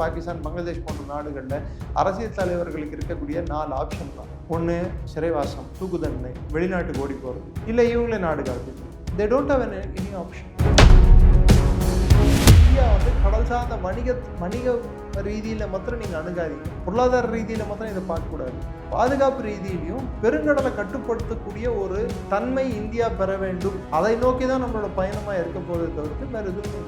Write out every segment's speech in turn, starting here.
பாகிஸ்தான், பங்களாதேஷ் போன்ற நாடுகளில் அரசியல் தலைவர்களுக்கு இருக்கக்கூடிய 4 ஆப்ஷன் தான். ஒன்று சிறைவாசம், தூக்கு தண்டனை, வெளிநாட்டுக்கு ஓடி போகிறது, இல்லை இவங்களே நாடு கடத்துது. They don't have any option. India வந்து கடல் சார்ந்த வணிக ரீதியில் மாத்திரம் நீங்கள் அணுகாதீங்க, பொருளாதார ரீதியில் மாத்திரம் இதை பார்க்கக்கூடாது. பாதுகாப்பு ரீதியிலையும் பெருங்கடலை கட்டுப்படுத்தக்கூடிய ஒரு தன்மை இந்தியா பெற வேண்டும். அதை நோக்கி தான் நம்மளோட பயணமாக இருக்க போவதை தவிர்த்து வேறு எதுவும்.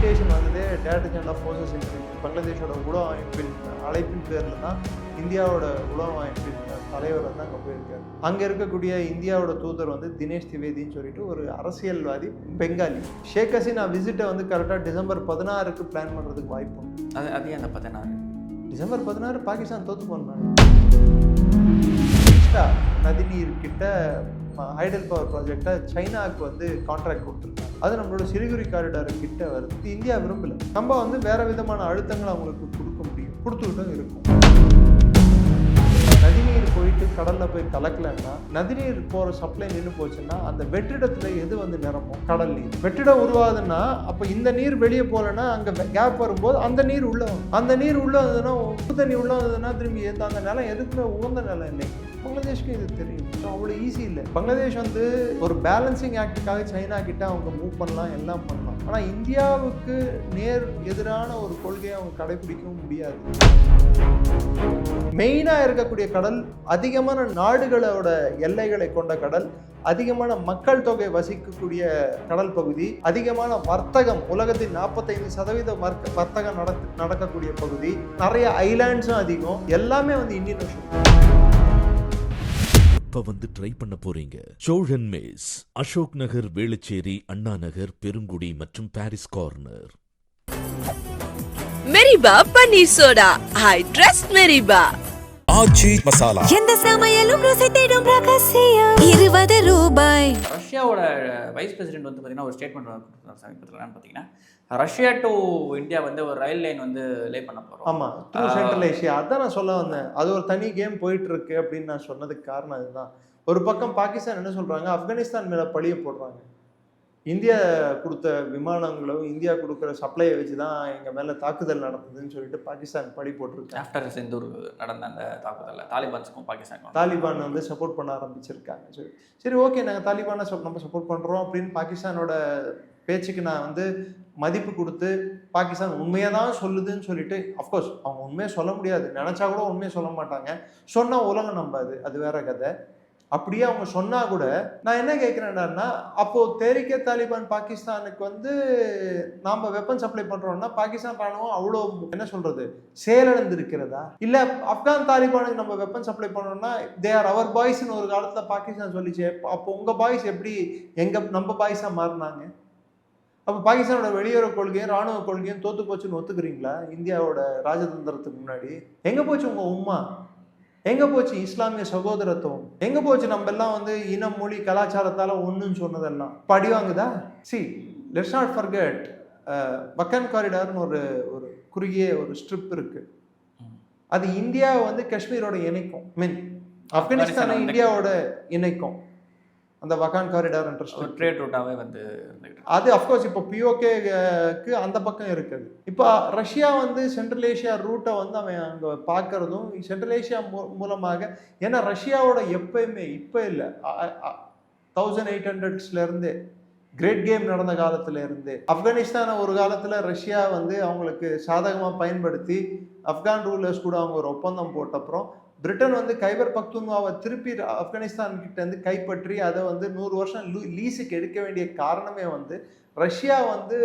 இன்விடேஷன் வந்ததே director general of forces in பங்களாதேஷோட உளவு அமைப்பின் அழைப்பின் பேரில் தான் இந்தியாவோட உளவு அமைப்பின் தலைவர் வந்து அங்கே போயிருக்காரு. அங்கே இருக்கக்கூடிய இந்தியாவோட தூதர் வந்து தினேஷ் திவேதின்னு சொல்லிட்டு ஒரு அரசியல்வாதி, பெங்காலி. ஷேக் ஹசீனா விசிட்டை வந்து கரெக்டாக டிசம்பர் 16 பிளான் பண்ணுறதுக்கு வாய்ப்பு உண்டு. அது அந்த 16 டிசம்பர் 16 பாகிஸ்தான் தோற்று போனாங்க. நதிநீர் கிட்ட ஹைடல் பவர் ப்ராஜெக்டை சைனாவுக்கு வந்து கான்ட்ராக்ட் கொடுத்துருக்காங்க. அது நம்மளோட சிலிகுரி காரிடார் கிட்ட வருது. இந்தியா விரும்பல. நம்ம வந்து வேற விதமான அழுத்தங்களை அவங்களுக்கு கொடுக்க முடியும், கொடுத்துக்கிட்டும் இருக்கும். நதிநீர் போயிட்டு கடலில் போய் கலக்கலன்னா, நதிநீர் போகிற சப்ளை நின்று போச்சுன்னா அந்த வெற்றிடத்தில் எது வந்து நிரம்பும்? கடல் நீர். வெற்றிடம் உருவாகுதுன்னா அப்போ இந்த நீர் வெளியே போகலன்னா அங்கே கேப் வரும்போது அந்த நீர் உள்ள வரும். அந்த நீர் உள்ள வந்ததுன்னா, உப்பு தண்ணி உள்ள வந்ததுன்னா திரும்பி அந்த நிலம் எதுக்குமே உகந்த நிலம் இல்லை. பங்களாதேஷ்க்கு இது தெரியும். ஸோ அவ்வளோ ஈஸி இல்லை. பங்களாதேஷ் வந்து ஒரு பேலன்சிங் ஆக்டுக்காக சைனா கிட்ட அவங்க மூவ் பண்ணலாம், எல்லாம் பண்ணலாம். ஆனால் இந்தியாவுக்கு நேர் எதிரான ஒரு கொள்கையை அவங்க கடைபிடிக்கவும் முடியாது. மெயினாக இருக்கக்கூடிய கடல், அதிகமான நாடுகளோட எல்லைகளை கொண்ட கடல், அதிகமான மக்கள் தொகை வசிக்கக்கூடிய கடல் பகுதி, அதிகமான வர்த்தகம், உலகத்தின் 45% வர்த்தகம் நடக்கக்கூடிய பகுதி, நிறைய ஐலாண்ட்ஸும் அதிகம், எல்லாமே வந்து இந்தியன் ஓஷன். இப்ப வந்து ட்ரை பண்ண போறீங்க சோழன் மேஸ், அசோக் நகர், வேளச்சேரி, அண்ணா நகர், பெருங்குடி மற்றும் Parry's corner. Meriba panneer soda, I trust Meriba. Aachi masala, எந்த சமையலும் ருசி தேடும் ரகசியம். 20 ரூபாய். ரஷ்யாவோட வைஸ் பிரசிடென்ட் வந்து பார்த்தீங்கன்னா ஒரு ஸ்டேட்மெண்ட் கொடுத்தாரு சமீபத்தில். பார்த்தீங்கன்னா ரஷ்யா டு இந்தியா வந்து ஒரு ரயில் லைன் வந்து லே பண்ண போகிறோம். ஆமாம், த்ரூ சென்ட்ரல் ஏஷியா. அதான் நான் சொல்ல வந்தேன். அது ஒரு தனி கேம் போயிட்டு இருக்கு அப்படின்னு நான் சொன்னதுக்கு காரணம் அதுதான். ஒரு பக்கம் பாகிஸ்தான் என்ன சொல்றாங்க, ஆப்கானிஸ்தான் மேலே பழிய போடுறாங்க. இந்தியா கொடுத்த விமானங்களும் இந்தியா கொடுக்குற சப்ளையை வச்சு தான் எங்கள் மேலே தாக்குதல் நடந்ததுன்னு சொல்லிட்டு பாகிஸ்தான் பழி போட்டிருக்கு. ஆஃப்டர் சிந்தூர் நடந்த அந்த தாக்குதலில் தாலிபான்ஸுக்கும் பாகிஸ்தான் தாலிபான் வந்து சப்போர்ட் பண்ண ஆரம்பிச்சிருக்காங்க. சரி ஓகே, நாங்கள் தாலிபானை நம்ம சப்போர்ட் பண்ணுறோம் அப்படின்னு பாகிஸ்தானோட பேச்சுக்கு நான் வந்து மதிப்பு கொடுத்து, பாகிஸ்தான் உண்மையாக தான் சொல்லுதுன்னு சொல்லிட்டு, அஃப்கோர்ஸ் அவங்க உண்மையை சொல்ல முடியாது, நினச்சா கூட உண்மையை சொல்ல மாட்டாங்க. சொன்னால் உலகம் நம்பாது, அது வேற கதை. அப்படியே அவங்க சொன்னா கூட நான் என்ன கேட்கிறேன்னா, அப்போ தெரிக்க தாலிபான் பாகிஸ்தானுக்கு வந்து நாம வெப்பன் சப்ளை பண்றோம்னா பாகிஸ்தான் ராணுவம் அவ்வளோ என்ன சொல்றது செயலிழந்து இருக்கிறதா? இல்ல ஆப்கான் தாலிபானுக்கு நம்ம வெப்பன் சப்ளை பண்ணோம்னா தே ஆர் அவர் பாய்ஸ்ன்னு ஒரு காலத்துல பாகிஸ்தான் சொல்லிச்சு. அப்போ உங்க பாய்ஸ் எப்படி நம்ம பாய்ஸா மாறினாங்க? அப்போ பாகிஸ்தானோட வெளியுறவு கொள்கையும் ராணுவ கொள்கையும் தோத்து போச்சுன்னு ஒத்துக்கிறீங்களா? இந்தியாவோட ராஜதந்திரத்துக்கு முன்னாடி எங்க போச்சு உங்க உம்மா? எங்க போச்சு இஸ்லாமிய சகோதரத்துவம்? எங்க போச்சு நம்ம எல்லாம் வந்து இனம், மொழி, கலாச்சாரத்தால ஒண்ணுன்னு சொன்னதெல்லாம் படி வாங்குதா? லெட்ஸ் நாட் ஃபர்கெட், வக்கான் காரிடார்னு ஒரு குறுகிய ஒரு ஸ்ட்ரிப் இருக்கு. அது இந்தியாவை வந்து காஷ்மீரோட இணைக்கும், ஆப்கானிஸ்தானை இந்தியாவோட இணைக்கும். அந்த வக்கான் காரிடார் ட்ரேட் ரூட்டாவே வந்து அது அஃப்கோர்ஸ் இப்போ பிஓகேக்கு அந்த பக்கம் இருக்குது. இப்போ ரஷ்யா வந்து சென்ட்ரல் ஏஷியா ரூட்டை வந்து அவன் அங்கே பார்க்கறதும் சென்ட்ரல் ஏஷியா மூலமாக. ஏன்னா ரஷ்யாவோட எப்பயுமே இப்போ இல்லை, 1800s கிரேட் கேம் நடந்த காலத்துல இருந்து ஆப்கானிஸ்தானை ஒரு காலத்தில் ரஷ்யா வந்து அவங்களுக்கு சாதகமாக பயன்படுத்தி ஆப்கான் ரூலர்ஸ் கூட அவங்க ஒரு ஒப்பந்தம் போட்டப்புறம் பிரிட்டன் வந்து கைபர் பக்துன்வாவை திருப்பி ஆப்கானிஸ்தான் கிட்ட இருந்து கைப்பற்றி அதை வந்து 100 வருஷம் லீஸுக்கு எடுக்க வேண்டிய காரணமே வந்து ரஷ்யா வந்து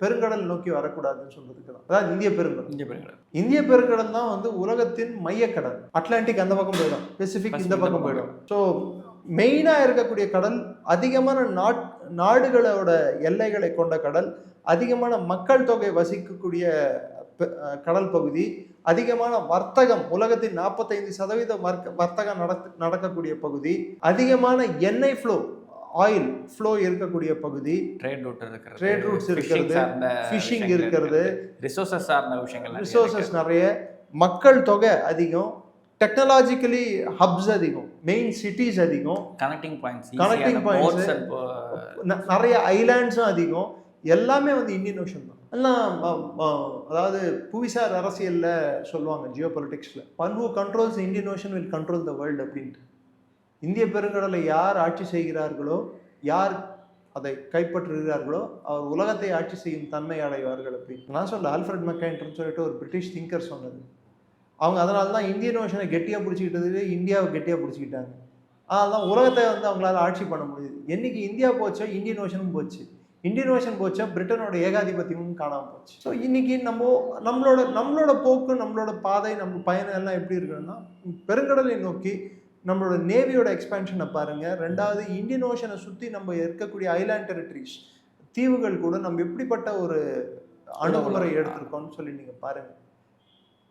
பெருங்கடல் நோக்கி வரக்கூடாதுன்னு சொல்றதுக்கு தான். அதாவது இந்திய பெருங்கடல் தான் வந்து உலகத்தின் மையக்கடல். அட்லாண்டிக் அந்த பக்கம் போயிடும், பெசிபிக் இந்த பக்கம் போயிடும். ஸோ மெயினாக இருக்கக்கூடிய கடல், அதிகமான நாடுகளோட எல்லைகளை கொண்ட கடல், அதிகமான மக்கள் தொகை வசிக்கக்கூடிய கடல் பகுதி, அதிகமான வர்த்தகம், உலகத்தின் 45% வர்த்தகம் நடக்கக்கூடிய பகுதி, அதிகமான எண்ணெய் ஃப்ளோ, ஆயில் ஃப்ளோ இருக்கக்கூடிய பகுதி, ட்ரேட் ரூட்ஸ் இருக்கிறது, ஃபிஷிங் இருக்கிறது, ரிசோர்சஸ் நிறைய, மக்கள் தொகை அதிகம், டெக்னாலஜிக்கலி ஹப்ஸ் அதிகம், மெயின் சிட்டிஸ் அதிகம், கனெக்டிங் பாயிண்ட்ஸ் நிறைய, ஐலாண்ட்ஸும் அதிகம். எல்லாமே வந்து இந்தியன் ஓஷன் தான். எல்லாம் அதாவது புவிசார் அரசியலில் சொல்லுவாங்க, ஜியோ பொலிட்டிக்ஸில், one who controls Indian Ocean will control the world அப்படின்ட்டு. இந்திய பெருங்கடலை யார் ஆட்சி செய்கிறார்களோ, யார் அதை கைப்பற்றுகிறார்களோ, அவர் உலகத்தை ஆட்சி செய்யும் தன்மை அடைவார்கள் அப்படின்னு. நான் சொல்ல ஆல்ஃபிரட் மெக்கைன்ட்னு சொல்லிட்டு ஒரு பிரிட்டிஷ் திங்கர் சொன்னது. அவங்க அதனால தான் இந்தியன் ஓஷனை கெட்டியாக பிடிச்சிக்கிட்டது, இந்தியாவை கெட்டியாக பிடிச்சிக்கிட்டாங்க. அதனால தான் உலகத்தை வந்து அவங்களால ஆட்சி பண்ண முடியுது. என்னைக்கு இந்தியா போச்சோ இந்தியன் ஓஷனும் போச்சு, இந்தியன் ஓஷன் போச்சா பிரிட்டனோட ஏகாதிபத்தியமும் காணாமல் போச்சு. ஸோ இன்னைக்கு நம்மளோட போக்கு, நம்மளோட பாதை, நம்ம பயணம் எல்லாம் எப்படி இருக்குன்னா, பெருங்கடலை நோக்கி நம்மளோட நேவியோட எக்ஸ்பேன்ஷனை பாருங்க. ரெண்டாவது, இந்தியன் ஓஷனை சுற்றி நம்ம இருக்கக்கூடிய ஐலாண்ட் டெரிட்டரிஸ், தீவுகள் கூட நம்ம எப்படிப்பட்ட ஒரு அணுகுமுறை எடுத்திருக்கோம்னு சொல்லி நீங்கள் பாருங்க.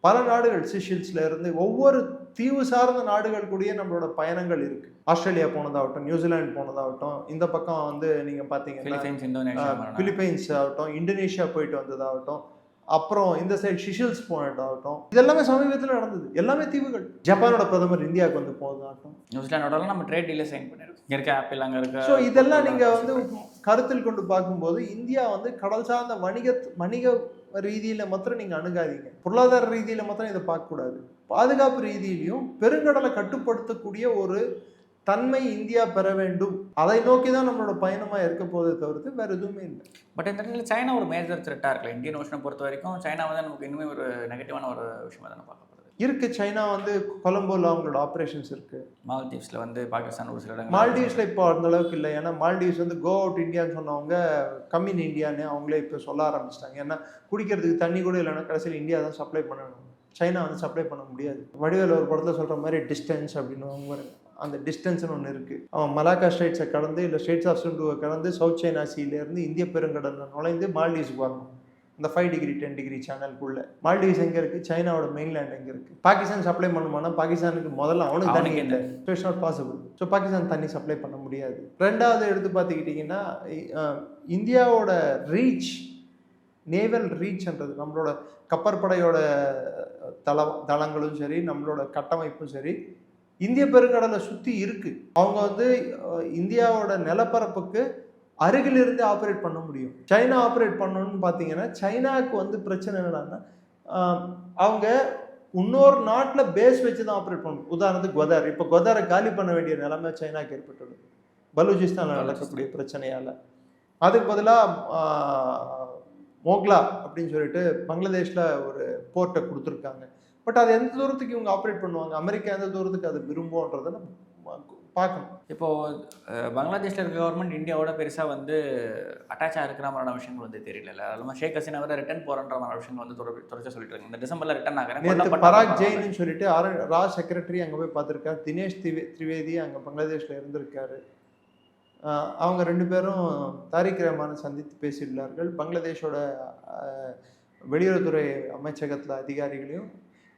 பல நாடுகள், சிஷில்ஸ்ல இருந்து ஒவ்வொரு தீவு சார்ந்த நாடுகள் கூடயே நம்மளோட பயணங்கள் இருக்கு. ஆஸ்திரேலியா போனதாகட்டும், நியூசிலாந்து போனதாகட்டும், இந்த பக்கம் வந்து நீங்க பாத்தீங்கன்னா பிலிப்பைன்ஸ் ஆகட்டும், இந்தோனேஷியா போயிட்டு வந்ததாகட்டும், அப்புறம் இந்த சைடு சிஷில்ஸ் போனதாகட்டும், இதெல்லாமே சமீபத்தில் நடந்தது. எல்லாமே தீவுகள். ஜப்பானோட பிரதமர் இந்தியாவுக்கு வந்து போனதாகட்டும், நியூசிலாண்டோட நம்ம ட்ரேட் டீல சைன் பண்ணிருக்கோம். இங்க இருக்க ஆப்பிள் அங்க இருக்க. ஸோ இதெல்லாம் நீங்க வந்து கருத்தில் கொண்டு பார்க்கும்போது இந்தியா வந்து கடல் சார்ந்த வணிக ரீதியில மாத்திரம் நீங்க அணுகாதீங்க, பொருளாதார ரீதியில மாத்திரம் இதை பார்க்கக்கூடாது. பாதுகாப்பு ரீதியிலையும் பெருங்கடலை கட்டுப்படுத்தக்கூடிய ஒரு தன்மை இந்தியா பெற வேண்டும். அதை நோக்கி தான் நம்மளோட பயணமா இருக்க போதே தவிர்த்து வேற எதுவுமே இல்லை. பட் இந்த இடத்துல சைனா ஒரு மேஜர் த்ரெட்டா இருக்குல்ல இந்தியன் ஓஷனை பொறுத்த வரைக்கும். சைனா வந்து நமக்கு இன்னுமே ஒரு நெகட்டிவான ஒரு விஷயமா தானே பார்க்கப்படுது. இருக்கு. சைனா வந்து கொலம்போல அவங்களோட ஆப்ரேஷன்ஸ் இருக்கு. மால்தீவ்ஸ்ல வந்து பாகிஸ்தான் ஒரு சில இடங்கள். மால்டீவ்ஸ்ல இப்போ அந்த அளவுக்கு இல்லை. ஏன்னா மால்டீவ்ஸ் வந்து கோ அவுட் இந்தியான்னு சொன்னவங்க கம் இன் இந்தியான்னு அவங்களே இப்போ சொல்ல ஆரம்பிச்சிட்டாங்க. ஏன்னா குடிக்கிறதுக்கு தண்ணி கூட இல்லைன்னா கடைசியில் இந்தியா தான் சப்ளை பண்ணணும், சைனா வந்து சப்ளை பண்ண முடியாது. வடிவேல் ஒரு படத்தில் சொல்கிற மாதிரி டிஸ்டன்ஸ் அப்படின்னு அந்த டிஸ்டன்ஸ்னு ஒன்று இருக்குது. அவன் மலாக்கா ஸ்ட்ரெயிட்ஸை கடந்து இல்லை ஸ்ட்ரெயிட்ஸ் ஆஃப் சுண்டுவை கடந்து சவுத் சைனா சீலேருந்து இந்திய பெருங்கடலில் நுழைந்து மால்டீவ்ஸுக்கு வரணும். இந்த 5 டிகிரி 10 டிகிரி சேனலுக்குள்ள. மால்டீவ்ஸ் எங்கே இருக்குது? சைனாவோட மெயின்லேண்ட் எங்கே இருக்குது? பாகிஸ்தான் சப்ளை பண்ணுமானா பாகிஸ்தானுக்கு முதல்ல அவனுக்கு தண்ணி இல்லை. So it's not possible. So Pakistan தண்ணி சப்ளை பண்ண முடியாது. ரெண்டாவது எடுத்து பார்த்துக்கிட்டிங்கன்னா இந்தியாவோட ரீச், நேவல் ரீச்ன்றது, நம்மளோட கப்பற்படையோட தளங்களும் சரி, நம்மளோட கட்டமைப்பும் சரி, இந்திய பெருங்கடலை சுற்றி இருக்கு. அவங்க வந்து இந்தியாவோட நிலப்பரப்புக்கு அருகிலிருந்து ஆப்ரேட் பண்ண முடியும். சைனா ஆப்ரேட் பண்ணணும்னு பார்த்தீங்கன்னா சைனாவுக்கு வந்து பிரச்சனை என்னன்னா, அவங்க இன்னொரு நாட்டில் பேஸ் வச்சு தான் ஆப்ரேட் பண்ணணும். உதாரணத்துக்கு கொதார். இப்போ கொதாரை காலி பண்ண வேண்டிய நிலைமை சைனாக்கு ஏற்பட்டுள்ளது பலூச்சிஸ்தானில் நடக்கக்கூடிய பிரச்சனையால். அதுக்கு பதிலாக மோக்லா அப்படின்னு சொல்லிட்டு பங்களாதேஷில் ஒரு போர்ட்டை கொடுத்துருக்காங்க. பட் அது எந்த தூரத்துக்கு இவங்க ஆப்ரேட் பண்ணுவாங்க, அமெரிக்கா எந்த தூரத்துக்கு அது விரும்புன்றதை நம்ம பார்க்கணும். இப்போது பங்களாதேஷில் இருக்க கவர்மெண்ட் இந்தியாவோட பெருசாக வந்து அட்டாச்சாக இருக்கிற மாதிரியான விஷயங்கள் வந்து தெரியல. அதுவும் ஷேக் ஹசீனா வர ரிட்டர்ன் போகிறன்ற மாதிரி விஷயங்கள் வந்து தொடர்ச்சி சொல்லிட்டு இருக்காங்க. இந்த டிசம்பரில் ரிட்டர்ன் ஆகிறேன். பராக் ஜெயின்னு சொல்லிட்டு ரா செக்ரட்டரி அங்கே போய் பார்த்துருக்காரு. தினேஷ் திரிவேதி அங்கே பங்களாதேஷில் இருந்திருக்காரு. அவங்க 2 பேரும் தாரிக் ரஹ்மானை சந்தித்து பேசியுள்ளார்கள். பங்களாதேஷோட வெளியுறவுத்துறை அமைச்சகத்தில் அதிகாரிகளையும்.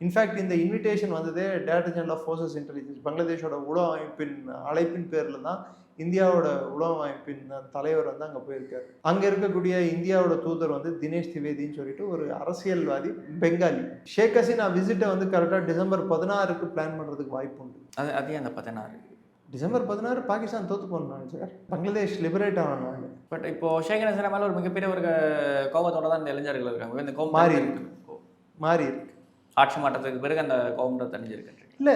இன்ஃபேக்ட் இந்த இன்விடேஷன் வந்ததே director general of forces intelligence, பங்களாதேஷோட உளவு அமைப்பின் அழைப்பின் பேரில் தான் இந்தியாவோட உளவு அமைப்பின் தலைவர் வந்து அங்கே போயிருக்காரு. அங்கே இருக்கக்கூடிய இந்தியாவோட தூதர் வந்து தினேஷ் திவேதின்னு சொல்லிட்டு ஒரு அரசியல்வாதி, பெங்காலி. ஷேக் ஹசீனா விசிட்டை வந்து கரெக்டாக டிசம்பர் 16க்கு பிளான் பண்ணுறதுக்கு வாய்ப்பு உண்டு. அதே அந்த 16 டிசம்பர் 16 பாகிஸ்தான் தோத்து போனாங்க சார், பங்களாதேஷ் லிபரேட் ஆனாங்க. பட் இப்போ ஷேக் ஹசீனா மேலே ஒரு மிகப்பெரிய ஒரு கோபத்தோட தான் இந்த இளைஞர்கள் இருக்காங்க. இந்த கோபம் மாறி இருக்கு. ஆட்சி மாற்றத்துக்கு பிறகு அந்த கோபம் தணிஞ்சிருக்கு. இல்லை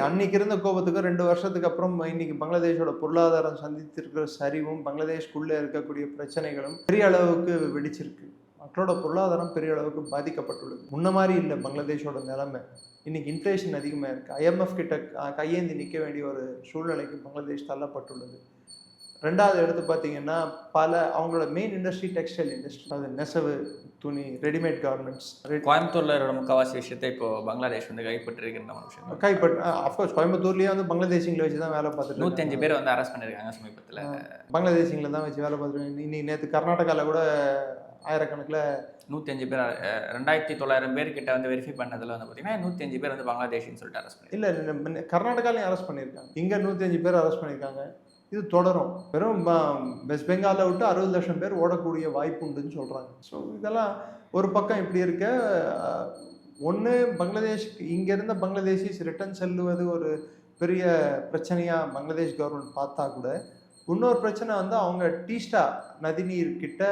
அன்னைக்கு இருந்த கோபத்துக்கு 2 வருஷத்துக்கு அப்புறம் இன்னைக்கு பங்களாதேஷோட பொருளாதாரம் சந்தித்திருக்கிற சரிவும் பங்களாதேஷ்குள்ளே இருக்கக்கூடிய பிரச்சனைகளும் பெரிய அளவுக்கு வெடிச்சிருக்கு. மக்களோட பொருளாதாரம் பெரிய அளவுக்கு பாதிக்கப்பட்டுள்ளது. முன்ன மாதிரி இல்லை பங்களாதேஷோட நிலைமை. இன்னைக்கு இன்ஃப்ளேஷன் அதிகமாக இருக்குது. IMF கிட்ட கையேந்தி நிற்க வேண்டிய ஒரு சூழ்நிலைக்கு பங்களாதேஷ் தள்ளப்பட்டுள்ளது. ரெண்டாவது எடுத்து பார்த்தீங்கன்னா அவங்களோட மெயின் இண்டஸ்ட்ரி டெக்ஸ்டைல் இண்டஸ்ட்ரி, அது நெசவு, துணி, ரெடிமேட் கார்மெண்ட்ஸ். கோயம்புத்தூர்ல முக்கால்வாசி விஷயத்தை இப்போ பங்களாதேஷ் வந்து கைப்பற்றிருக்கின்ற ஒரு விஷயம். அஃப்கோர்ஸ் கோயம்புத்தூர்லேயே வந்து பங்களாதேஷிங்களை வச்சு தான் வேலை பார்த்துட்டு 105 பேர் வந்து அரெஸ்ட் பண்ணியிருக்காங்க சமீபத்தில். பங்களாதேஷிங்களை தான் வச்சு வேலை பார்த்துருக்காங்க. இன்னைக்கு நேற்று கர்நாடகாவில் கூட ஆயிரக்கணக்கில் 105 பேர் 2900 பேர்கிட்ட வந்து வெரிஃபை பண்ணதில் வந்து பார்த்தீங்கன்னா 105 பேர் வந்து பங்களாதேஷ்னு சொல்லிட்டு அரெஸ்ட் பண்ணி. இல்லை கர்நாடகாலையும் அரெஸ்ட் பண்ணியிருக்காங்க. இங்கே 105 பேர் அரெஸ்ட் பண்ணியிருக்காங்க. இது தொடரும். வெறும் வெஸ்ட் பெங்காலை விட்டு 60 லட்சம் பேர் ஓடக்கூடிய வாய்ப்பு உண்டுன்னு சொல்கிறாங்க. ஸோ இதெல்லாம் ஒரு பக்கம் இப்படி இருக்க, ஒன்று பங்களாதேஷ் இங்கே இருந்த பங்களாதேஷிஸ் ரிட்டர்ன் செல்லுவது ஒரு பெரிய பிரச்சனையாக பங்களாதேஷ் கவர்மெண்ட் பார்த்தா கூட, இன்னொரு பிரச்சனை வந்து அவங்க டீஸ்டா நதிநீர் கிட்ட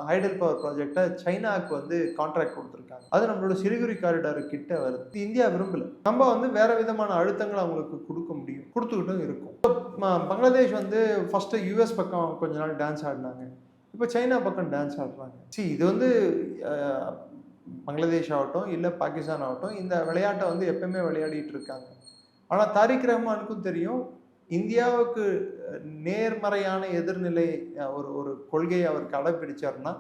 ஹைடல் பவர் ப்ராஜெக்டை சைனாவுக்கு வந்து கான்ட்ராக்ட் கொடுத்துருக்காங்க. அது நம்மளோட சிலிகுரி காரிடார் கிட்ட வருது. இந்தியா விரும்பல. நம்ம வந்து வேற விதமான அழுத்தங்களை அவங்களுக்கு கொடுக்க முடியும், கொடுத்துக்கிட்டும் இருக்கும். பங்களாதேஷ் வந்து ஃபர்ஸ்ட் யூஎஸ் பக்கம் கொஞ்ச நாள் டான்ஸ் ஆடினாங்க, இப்போ சைனா பக்கம் டான்ஸ் ஆடுறாங்க. இது வந்து பங்களாதேஷ் ஆகட்டும் இல்லை பாகிஸ்தான் ஆகட்டும் இந்த விளையாட்டை வந்து எப்பயுமே விளையாடிட்டு இருக்காங்க. ஆனால் தாரிக் ரஹ்மானுக்கும் தெரியும் இந்தியாவுக்கு நேர்மறையான எதிர்நிலை ஒரு கொள்கையை அவர் கடைப்பிடிச்சாருன்னா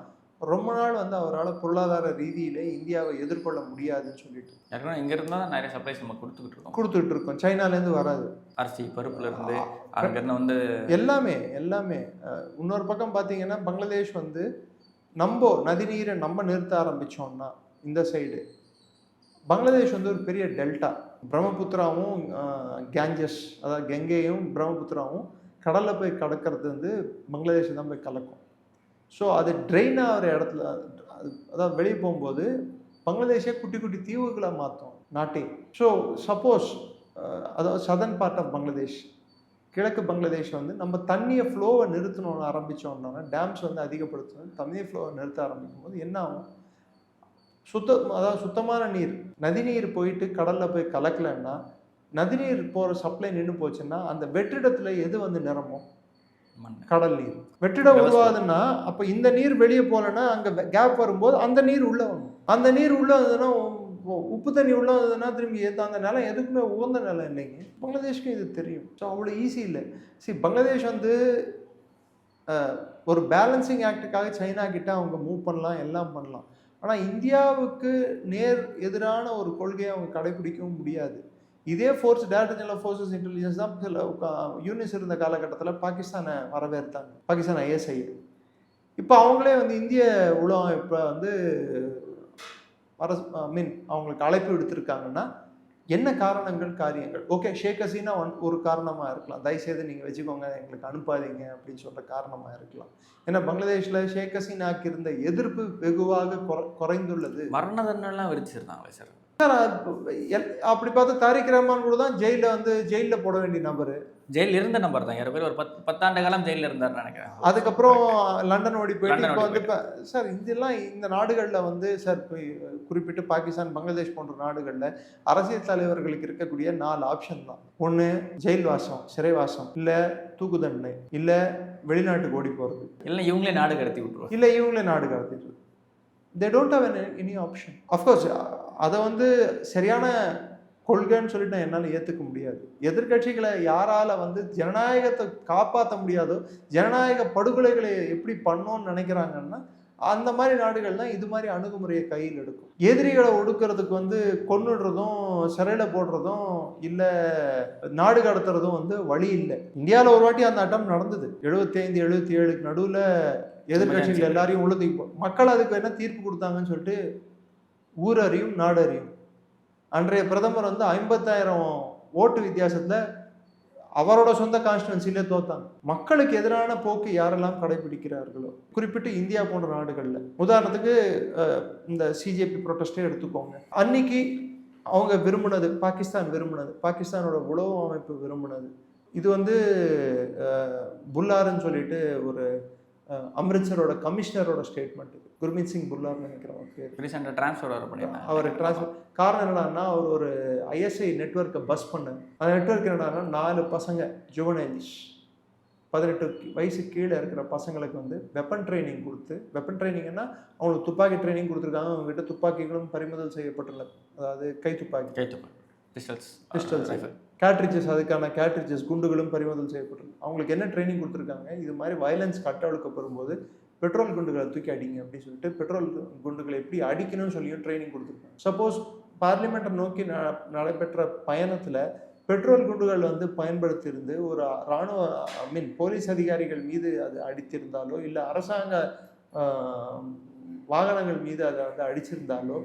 ரொம்ப நாள் வந்து அவரால் பொருளாதார ரீதியிலே இந்தியாவை எதிர்கொள்ள முடியாதுன்னு சொல்லிட்டு ஏற்கனவே இங்கே இருந்தால் நிறைய சப்ளைஸ் நம்ம கொடுத்துட்டு இருக்கோம். சைனாலேருந்து வராது, அரிசி பருப்புலேருந்து அங்கேருந்து வந்து எல்லாமே. இன்னொரு பக்கம் பார்த்தீங்கன்னா பங்களாதேஷ் வந்து நம்ம நதிநீரை நம்ம நிறுத்த ஆரம்பித்தோம்னா இந்த சைடு பங்களாதேஷ் வந்து ஒரு பெரிய டெல்டா, பிரம்மபுத்திராவும் கேஞ்சஸ் அதாவது கங்கையும் பிரம்மபுத்திராவும் கடலில் போய் கடக்கிறது வந்து பங்களாதேஷ் தான் போய் கலக்கும். ஸோ அது ட்ரெயின் ஆகிற இடத்துல அதாவது வெளியே போகும்போது பங்களாதேஷே குட்டி குட்டி தீவுகளை மாற்றும் நாட்டை. ஸோ சப்போஸ் அதாவது சதர்ன் பார்ட் ஆஃப் பங்களாதேஷ், கிழக்கு பங்களாதேஷ் வந்து நம்ம தண்ணியை ஃப்ளோவை நிறுத்தணும்னு ஆரம்பித்தோம்னா, டேம்ஸ் வந்து அதிகப்படுத்தணும், தண்ணி ஃப்ளோவை நிறுத்த ஆரம்பிக்கும் போது என்ன ஆகும், அதாவது சுத்தமான நீர் நதிநீர் போயிட்டு கடலில் போய் கலக்கலைன்னா நதிநீர் போகிற சப்ளை நின்று போச்சுன்னா அந்த வெற்றிடத்தில் எது வந்து நிரம்பும், கடல் நீர். வெற்றிடம் உருவாதுன்னா அப்போ இந்த நீர் வெளியே போகலன்னா அங்கே கேப் வரும்போது அந்த நீர் உள்ளே வரும். அந்த நீர் உள்ளே வந்ததுன்னா உப்பு தண்ணி உள்ளே வந்ததுன்னா திரும்பி அந்த நிலம் எதுக்குமே உகந்த நிலம் இல்லைங்க. பங்களாதேஷ்க்கும் இது தெரியும். ஸோ அவ்வளோ ஈஸி இல்லை. பங்களாதேஷ் வந்து ஒரு பேலன்சிங் ஆக்டுக்காக சைனா கிட்ட அவங்க மூவ் பண்ணலாம், எல்லாம் பண்ணலாம். ஆனால் இந்தியாவுக்கு நேர் எதிரான ஒரு கொள்கையை அவங்க கடைபிடிக்கவும் முடியாது. இதே force director general of forces intelligence தான் சில யூனிஸ் இருந்த காலகட்டத்தில் பாகிஸ்தானை வரவேற்றாங்க, பாகிஸ்தான் ஐஎஸ்ஐ. இப்போ அவங்களே வந்து இந்திய உலகம் இப்போ வந்து அவங்களுக்கு அழைப்பு விடுத்திருக்காங்கன்னா என்ன காரணங்கள் காரியங்கள். ஓகே, ஷேக் ஹசீனா ஒரு காரணமாக இருக்கலாம், தயவுசெய்து நீங்கள் வச்சுக்கோங்க எங்களுக்கு அனுப்பாதீங்க அப்படின்னு சொல்கிற காரணமாக இருக்கலாம். ஏன்னா பங்களாதேஷில் ஷேக் ஹசீனாக்கு இருந்த எதிர்ப்பு வெகுவாக குறைந்துள்ளது. மரண தண்டனைலாம் விதிச்சிருந்தாங்களே சார். அப்படி பார்த்தா தாரிக் ரஹ்மான் கூட தான் ஜெயிலில் போட வேண்டிய நபர், ஜெயிலில் இருந்த நபர் தான். யாரும் பேர் ஒரு 10 ஆண்டு காலம் ஜெயிலில் இருந்தார்னு நினைக்கிறேன். அதுக்கப்புறம் லண்டன் ஓடி போயிட்டு இப்போ வந்து சார் இதெல்லாம் இந்த நாடுகளில் வந்து சார் குறிப்பிட்டு பாகிஸ்தான் பங்களாதேஷ் போன்ற நாடுகளில் அரசியல் தலைவர்களுக்கு இருக்கக்கூடிய 4 ஆப்ஷன் தான். ஒன்று ஜெயில் வாசம், சிறைவாசம், இல்லை தூக்கு தண்டனை, இல்லை வெளிநாட்டுக்கு ஓடி போகிறது, இல்லை இவங்களே நாடு கடத்தி விட்டுருவோம், இல்லை இவங்களே நாடு கடத்திட்டு. they don't have any option. of course அதை வந்து சரியான கொள்கைன்னு சொல்லிட்டு நான் என்னால் ஏற்றுக்க முடியாது. எதிர்கட்சிகளை யாரால வந்து ஜனநாயகத்தை காப்பாற்ற முடியாதோ, ஜனநாயக படுகொலைகளை எப்படி பண்ணோன்னு நினைக்கிறாங்கன்னா அந்த மாதிரி நாடுகள் தான் இது மாதிரி அணுகுமுறையை கையில் எடுக்கும். எதிரிகளை ஒடுக்கிறதுக்கு வந்து கொன்னுடுறதும் சிறையில் போடுறதும் இல்லை நாடு கடத்துறதும் வந்து வழி இல்லை. இந்தியாவில் ஒரு வாட்டி அந்த அட்டம் நடந்தது 75 77 நடுவில் எதிர்கட்சிகள் எல்லாரையும் உள்ள தூக்கி மக்கள் அதுக்கு என்ன தீர்ப்பு கொடுத்தாங்கன்னு சொல்லிட்டு ஊர் அறியும் நாடு அறியும். அன்றைய பிரதமர் வந்து 50,000 ஓட்டு வித்தியாசத்தில் அவரோட சொந்த கான்ஸ்டிடுவன்சிலே தோத்தாங்க. மக்களுக்கு எதிரான போக்கு யாரெல்லாம் கடைபிடிக்கிறார்களோ, குறிப்பிட்டு இந்தியா போன்ற நாடுகளில், உதாரணத்துக்கு இந்த சிஜேபி ப்ரொட்டஸ்டே எடுத்துக்கோங்க. அன்னைக்கு அவங்க விரும்பினது, பாகிஸ்தான் விரும்பினது, பாகிஸ்தானோட உளவு அமைப்பு விரும்பினது, இது வந்து புல்லாருன்னு சொல்லிட்டு ஒரு அம்ரித்சரோட கமிஷனரோட ஸ்டேட்மெண்ட், குர்மீத் சிங் புல்லார்னு நினைக்கிறேன். அவர் டிரான்ஸ்ஃபர் காரணம் என்னடான்னா அவர் ஒரு ஐஎஸ்ஐ நெட்வொர்க்கை பஸ் பண்ணார். அந்த நெட்வொர்க் என்னடான்னா 4 பசங்க ஜுவனைல்ஸ் 18 வயசு கீழே இருக்கிற பசங்களுக்கு வந்து வெப்பன் ட்ரைனிங் கொடுத்து, வெப்பன் ட்ரைனிங்னா அவங்களுக்கு துப்பாக்கி ட்ரைனிங் கொடுத்துருக்காங்க. அவங்ககிட்ட துப்பாக்கிகளும் பறிமுதல் செய்யப்பட்டுள்ளது, அதாவது கை துப்பாக்கி, பிஸ்டல்ஸ், கேட்ரிஜஸ், அதுக்கான கேட்ரிஜஸ் குண்டுகளும் பறிமுதல் செய்யப்பட்டிருக்கு. அவங்களுக்கு என்ன ட்ரைனிங் கொடுத்துருக்காங்க, இது மாதிரி வயலன்ஸ் கட்டவிழ்க்கப்படும் போது பெட்ரோல் குண்டுகளை தூக்கி அடிங்க அப்படின்னு சொல்லிட்டு பெட்ரோல் குண்டுகளை எப்படி அடிக்கணும்னு சொல்லியும் ட்ரைனிங் கொடுத்துருக்காங்க. சப்போஸ் பார்லிமெண்ட்டை நோக்கி நடைபெற்ற பயணத்தில் பெட்ரோல் குண்டுகள் வந்து பயன்படுத்தியிருந்து ஒரு இராணுவ போலீஸ் அதிகாரிகள் மீது அது அடித்திருந்தாலோ, இல்லை அரசாங்க வாகனங்கள் மீது அதை வந்து அடிச்சிருந்தாலோ,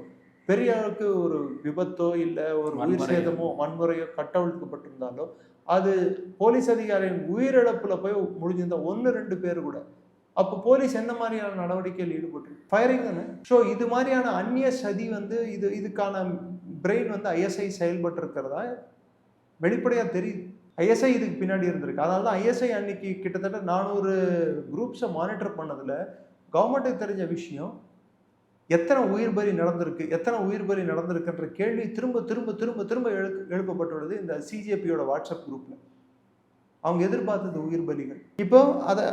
பெரிய அளவுக்கு ஒரு விபத்தோ இல்லை ஒரு உயிர் சேதமோ வன்முறையோ கட்டவிழ்க்கப்பட்டிருந்தாலோ, அது போலீஸ் அதிகாரியின் உயிரிழப்பில் போய் முடிஞ்சிருந்தா 1-2 பேர் கூட, அப்போ போலீஸ் எந்த மாதிரியான நடவடிக்கையில் ஈடுபட்டு ஃபயரிங் தானே. ஸோ இது மாதிரியான அந்நிய சதி வந்து இதுக்கான பிரெயின் வந்து ஐஎஸ்ஐ செயல்பட்டு இருக்கிறதா வெளிப்படையாக தெரியுது. ஐஎஸ்ஐ இதுக்கு பின்னாடி இருந்திருக்கு. அதனால தான் ஐஎஸ்ஐ அன்னைக்கு கிட்டத்தட்ட 400 குரூப்ஸை மானிட்டர் பண்ணதில் கவர்மெண்ட்டுக்கு தெரிஞ்ச விஷயம் எத்தனை உயிர் பலி நடந்திருக்குன்ற கேள்வி திரும்ப திரும்ப திரும்ப திரும்ப எழுப்பப்பட்டுள்ளது இந்த சிஜேபியோட வாட்ஸ்அப் குரூப்பில். அவங்க எதிர்பார்த்தது உயிர் பலிகள். இப்போ அதை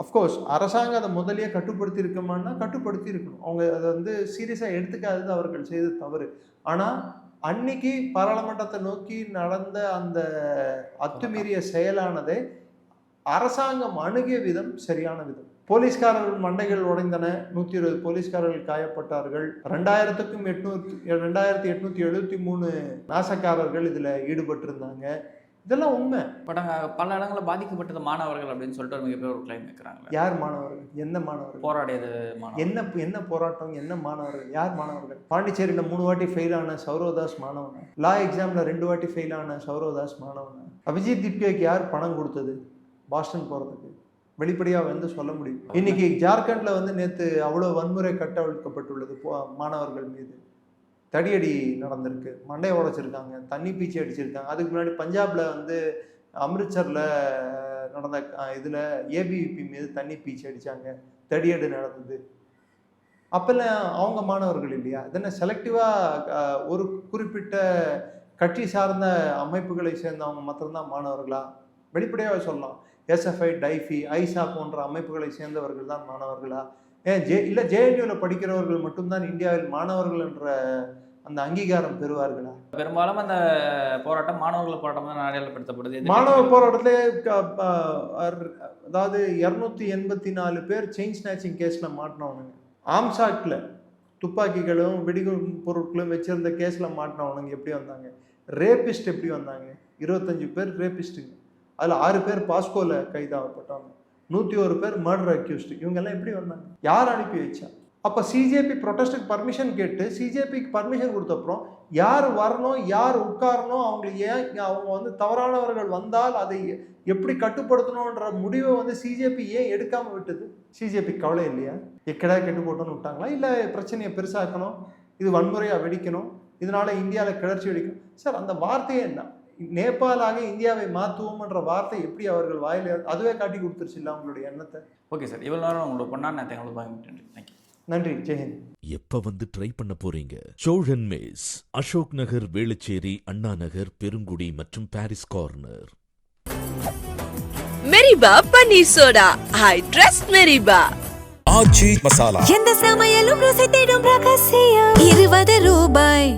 அஃப்கோர்ஸ் அரசாங்கம் அதை முதலியே கட்டுப்படுத்தி இருக்கமான்னா கட்டுப்படுத்தி இருக்கணும். அவங்க அதை வந்து சீரியஸாக எடுத்துக்காதது அவர்கள் செய்த தவறு. ஆனால் அன்னைக்கு பாராளுமன்றத்தை நோக்கி நடந்த அந்த அத்துமீறிய செயலானதை அரசாங்கம் அணுகிய விதம் சரியான விதம். போலீஸ்காரர்கள் மண்டைகள் உடைந்தன, 120 போலீஸ்காரர்கள் காயப்பட்டார்கள், 2873 நாசக்காரர்கள் இதில் ஈடுபட்டிருந்தாங்க. இதெல்லாம் உண்மை. பட் அங்கே பல இடங்களில் பாதிக்கப்பட்டது மாணவர்கள் அப்படின்னு சொல்லிட்டு ஒரு மிகப்பெரிய ஒரு கிளைம் வைக்கிறாங்க. யார் மாணவர்கள்? என்ன மாணவர்கள் போராடியது? என்ன போராட்டம்? என்ன மாணவர்கள்? யார் மாணவர்கள்? பாண்டிச்சேரியில் 3 வாட்டி ஃபெயில் ஆன சௌரவதாஸ் மாணவன், லா எக்ஸாமில் 2 வாட்டி ஃபெயில் ஆன சௌரவதாஸ் மாணவன். அபிஜித் திப்கேக்கு யார் பணம் கொடுத்தது பாஸ்டன் போகிறதுக்கு? வெளிப்படையாக வந்து சொல்ல முடியும். இன்னைக்கு ஜார்க்கண்டில் வந்து நேற்று அவ்வளோ வன்முறை கட்டவிழ்க்கப்பட்டுள்ளது மாணவர்கள் மீது. தடியடி நடந்திருக்கு, மண்டையை உடைச்சிருக்காங்க, தண்ணி பீச்சி அடிச்சிருக்காங்க. அதுக்கு முன்னாடி பஞ்சாபில் வந்து அம்ரித்சரில் நடந்த இதில் ஏபிவிபி மீது தண்ணி பீச்சி அடித்தாங்க, தடியடி நடந்தது. அப்போல்லாம் அவங்க மாணவர்கள் இல்லையா? இதென்ன செலக்டிவாக ஒரு குறிப்பிட்ட கட்சி சார்ந்த அமைப்புகளை சேர்ந்தவங்க மாத்திரம்தான் மாணவர்களா? வெளிப்படையாக சொல்லலாம். எஸ்எஃப்ஐ, டைஃபி, ஐசா போன்ற அமைப்புகளை சேர்ந்தவர்கள் தான் மாணவர்களா? இல்லை ஜேஎன்யூவில் படிக்கிறவர்கள் மட்டும்தான் இந்தியாவில் மாணவர்கள் என்ற அந்த அங்கீகாரம் பெறுவார்களா? பெரும்பாலும் அந்த போராட்டம் மாணவர்கள் போராட்டம் தான் அடையாளப்படுத்தப்படுது. மாணவர் போராட்டத்திலே அதாவது 284 பேர் செயின் ஸ்நாச்சிங் கேஸில் மாட்டினவனுங்க, ஆர்ம்ஸ் ஆக்டில் துப்பாக்கிகளும் வெடிகும் பொருட்களும் வச்சிருந்த கேஸில் மாட்டினவனுங்க எப்படி வந்தாங்க? ரேபிஸ்ட் எப்படி வந்தாங்க? 25 பேர் ரேபிஸ்ட்டுங்க. அதில் 6 பேர் பாஸ்கோவில் கைதாகப்பட்டவங்க, 101 பேர் மர்டர் அக்யூஸ்டு. இவங்கெல்லாம் எப்படி வந்தாங்க? யார் அனுப்பி வச்சா? அப்போ சிஜேபி ப்ரொட்டஸ்ட்டுக்கு பர்மிஷன் கேட்டு சிஜேபிக்கு பர்மிஷன் கொடுத்தப்புறம் யார் வரணும், யார் உட்காரணும், அவங்களுக்கு அவங்க வந்து தவறானவர்கள் வந்தால் அதை எப்படி கட்டுப்படுத்தணுன்ற முடிவை வந்து சிஜேபி ஏன் எடுக்காமல் விட்டது? சிஜேபி கவலை இல்லையா? எக்கடா கெட்டு போட்டோன்னு விட்டாங்களா? இல்லை பிரச்சனையை பெருசாக்கணும், இது வன்முறையாக வெடிக்கணும், இதனால இந்தியாவில் கிளர்ச்சி வெடிக்கணும்? சார், அந்த வார்த்தையே என்ன? நேபாளாக இந்தியாவை மாற்றுவோம்ன்ற வார்த்தை எப்படி அவர்கள் வாயில அதுவே காட்டி கொடுத்துருச்சு இல்லை அவங்களுடைய எண்ணத்தை. ஓகே சார், இவ்வளோ நேரம் உங்களோட பொண்ணான தேங்க்யூ. நன்றி, ஜெயஹிந்த். எப்ப வந்து ட்ரை பண்ண போறீங்க? சோழன் மேஸ், அசோக் நகர், வேளச்சேரி, அண்ணா நகர், பெருங்குடி மற்றும் Parry's corner. Meriba panneer soda, I trust Meriba. Aachi masala. எந்த சமையலும் ருசி தேடும் ரகசியம், 20 ரூபாய்.